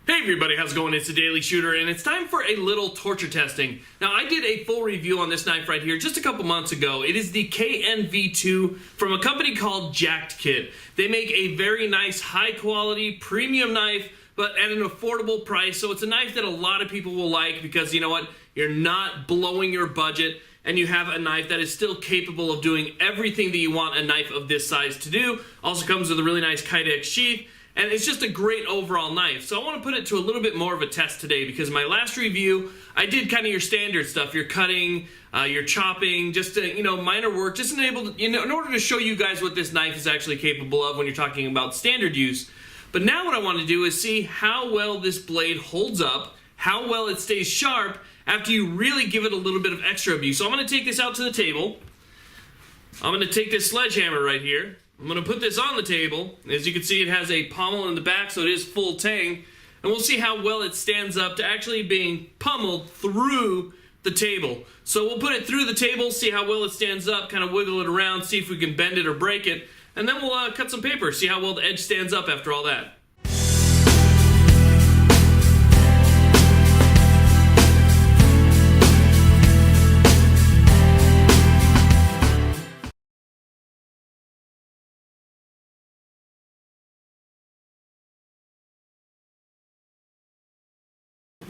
Hey everybody, how's it going? It's the Daily Shooter, and it's time for a little torture testing. Now, I did a full review on this knife right here just a couple months ago. It is the Knv2 from a company called Jaktkit. They make a very nice, high-quality, premium knife, but at an affordable price. So it's a knife that a lot of people will like because, you know what, you're not blowing your budget, and you have a knife that is still capable of doing everything that you want a knife of this size to do. Also comes with a really nice Kydex sheath. And it's just a great overall knife. So I want to put it to a little bit more of a test today because in my last review, I did kind of your standard stuff, your cutting, your chopping, just minor work, just in order to show you guys what this knife is actually capable of when you're talking about standard use. But now what I want to do is see how well this blade holds up, how well it stays sharp after you really give it a little bit of extra abuse. So I'm going to take this out to the table. I'm going to take this sledgehammer right here. I'm going to put this on the table. As you can see, it has a pommel in the back, so it is full Tang. And we'll see how well it stands up to actually being pummeled through the table. So we'll put it through the table, see how well it stands up, kind of wiggle it around, see if we can bend it or break it. And then we'll cut some paper, see how well the edge stands up after all that.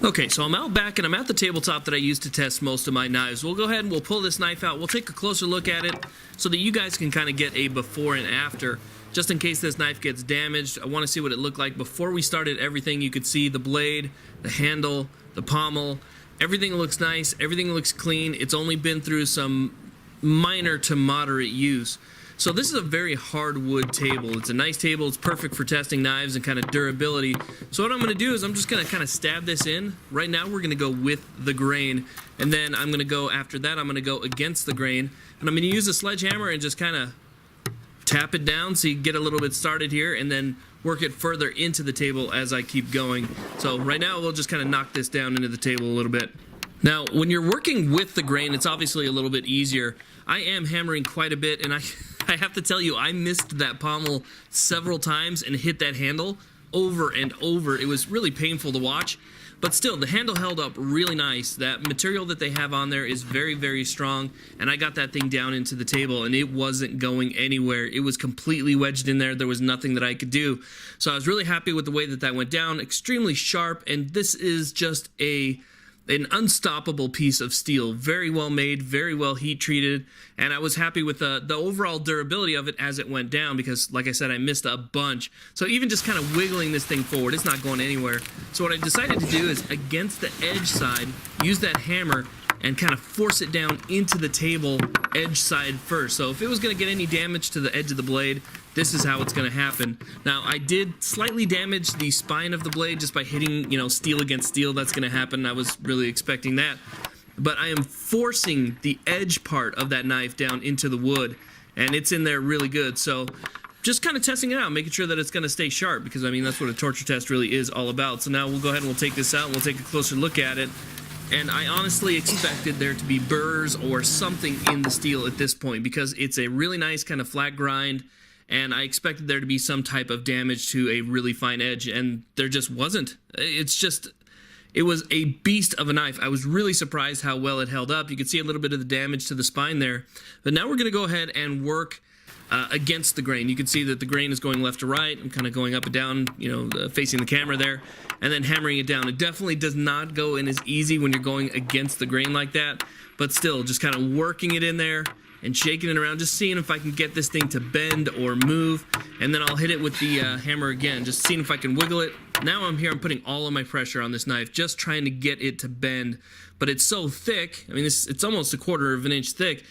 Okay, so I'm out back and I'm at the tabletop that I use to test most of my knives. We'll go ahead and we'll pull this knife out. We'll take a closer look at it so that you guys can kind of get a before and after. Just in case this knife gets damaged, I want to see what it looked like before we started everything. You could see the blade, the handle, the pommel. Everything looks nice. Everything looks clean. It's only been through some minor to moderate use. So this is a very hard wood table. It's a nice table. It's perfect for testing knives and kind of durability. So what I'm going to do is I'm just going to kind of stab this in. Right now we're going to go with the grain, and then I'm going to go after that. I'm going to go against the grain, and I'm going to use a sledgehammer and just kind of tap it down so you get a little bit started here, and then work it further into the table as I keep going. So right now we'll just kind of knock this down into the table a little bit. Now, when you're working with the grain, it's obviously a little bit easier. I am hammering quite a bit, and I have to tell you, I missed that pommel several times and hit that handle over and over. It was really painful to watch, but still, the handle held up really nice. That material that they have on there is very, very strong, and I got that thing down into the table, and it wasn't going anywhere. It was completely wedged in there. There was nothing that I could do. So I was really happy with the way that that went down. Extremely sharp, and this is just an unstoppable piece of steel. Very well made, very well heat treated, and I was happy with the overall durability of it as it went down because, like I said, I missed a bunch. So even just kind of wiggling this thing forward, it's not going anywhere. So what I decided to do is against the edge side, use that hammer and kind of force it down into the table edge side first. So if it was going to get any damage to the edge of the blade, this is how it's going to happen. Now, I did slightly damage the spine of the blade just by hitting, steel against steel. That's going to happen. I was really expecting that. But I am forcing the edge part of that knife down into the wood, and it's in there really good. So just kind of testing it out, making sure that it's going to stay sharp because, I mean, that's what a torture test really is all about. So now we'll go ahead and we'll take this out and we'll take a closer look at it. And I honestly expected there to be burrs or something in the steel at this point because it's a really nice kind of flat grind, and I expected there to be some type of damage to a really fine edge, and there just wasn't. It was a beast of a knife. I was really surprised how well it held up. You can see a little bit of the damage to the spine there. But now we're going to go ahead and work against the grain. You can see that the grain is going left to right. I'm kind of going up and down, facing the camera there, and then hammering it down. It definitely does not go in as easy when you're going against the grain like that, but still just kind of working it in there and shaking it around, just seeing if I can get this thing to bend or move, and then I'll hit it with the hammer again, just seeing if I can wiggle it. Now I'm putting all of my pressure on this knife, just trying to get it to bend, but it's so thick. I mean, it's almost 1/4 of an inch thick.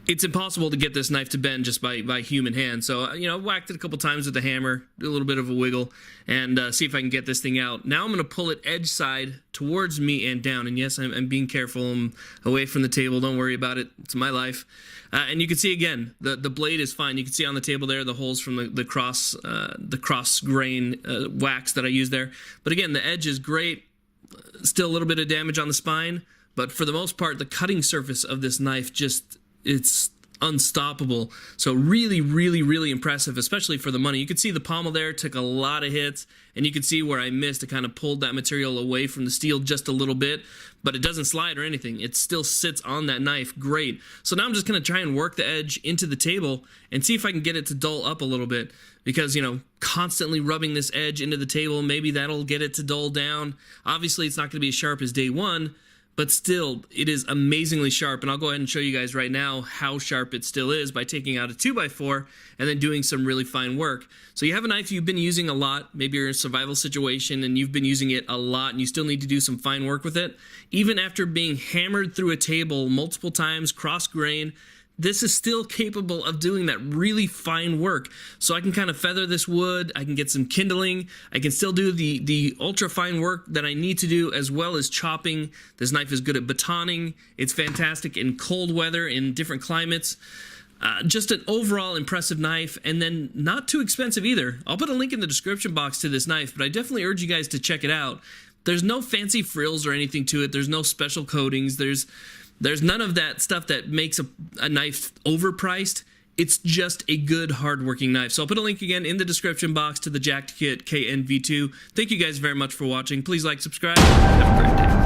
It's impossible to get this knife to bend just by human hand. So, I whacked it a couple times with the hammer, do a little bit of a wiggle, and see if I can get this thing out. Now I'm going to pull it edge side towards me and down. And yes, I'm being careful. I'm away from the table. Don't worry about it. It's my life. And you can see, again, the blade is fine. You can see on the table there the holes from the cross grain wax that I used there. But again, the edge is great. Still a little bit of damage on the spine. But for the most part, the cutting surface of this knife it's unstoppable. So really, really, really impressive, especially for the money. You could see the pommel there took a lot of hits, and you could see where I missed. It kind of pulled that material away from the steel just a little bit, but it doesn't slide or anything. It still sits on that knife great. So now I'm just going to try and work the edge into the table and see if I can get it to dull up a little bit, because, you know, constantly rubbing this edge into the table, maybe that'll get it to dull down. Obviously, it's not going to be as sharp as day one, but still, it is amazingly sharp, and I'll go ahead and show you guys right now how sharp it still is by taking out a 2x4 and then doing some really fine work. So you have a knife you've been using a lot, maybe you're in a survival situation and you've been using it a lot and you still need to do some fine work with it. Even after being hammered through a table multiple times, cross-grain, this is still capable of doing that really fine work. So I can kind of feather this wood, I can get some kindling, I can still do the ultra fine work that I need to do, as well as chopping. This knife is good at batoning. It's fantastic in cold weather, in different climates. Just an overall impressive knife, and then not too expensive either. I'll put a link in the description box to this knife, but I definitely urge you guys to check it out. There's no fancy frills or anything to it. There's no special coatings. There's none of that stuff that makes a knife overpriced. It's just a good, hard-working knife. So I'll put a link again in the description box to the Jaktkit Knv2. Thank you guys very much for watching. Please like, subscribe. Have a great day.